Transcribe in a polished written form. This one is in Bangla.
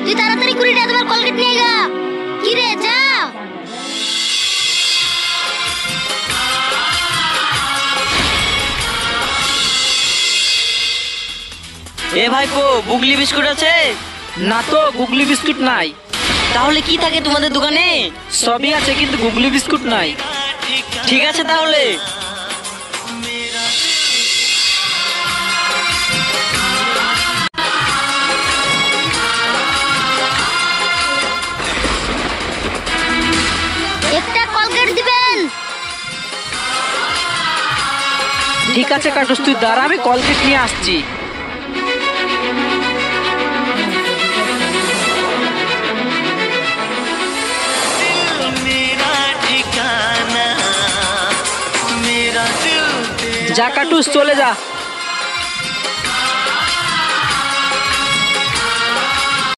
তুই তাড়াতাড়ি 20 টাকা তোমার কলগেট নিয়ে গা। কি রে যা। এ ভাইপো, বুগলি বিস্কুট আছে? না তো, গুগলি বিস্কুট নাই। তাহলে কি থাকে তোমাদের দোকানে? সবই আছে কিন্তু গুগলি বিস্কুট নাই। ঠিক আছে তাহলে। একটা কলগেট দিবেন। ঠিক আছে কাটুস, তুই দাঁড়া, আমি কলগেট নিয়ে আসছি। যা কাটুস, চলে যা।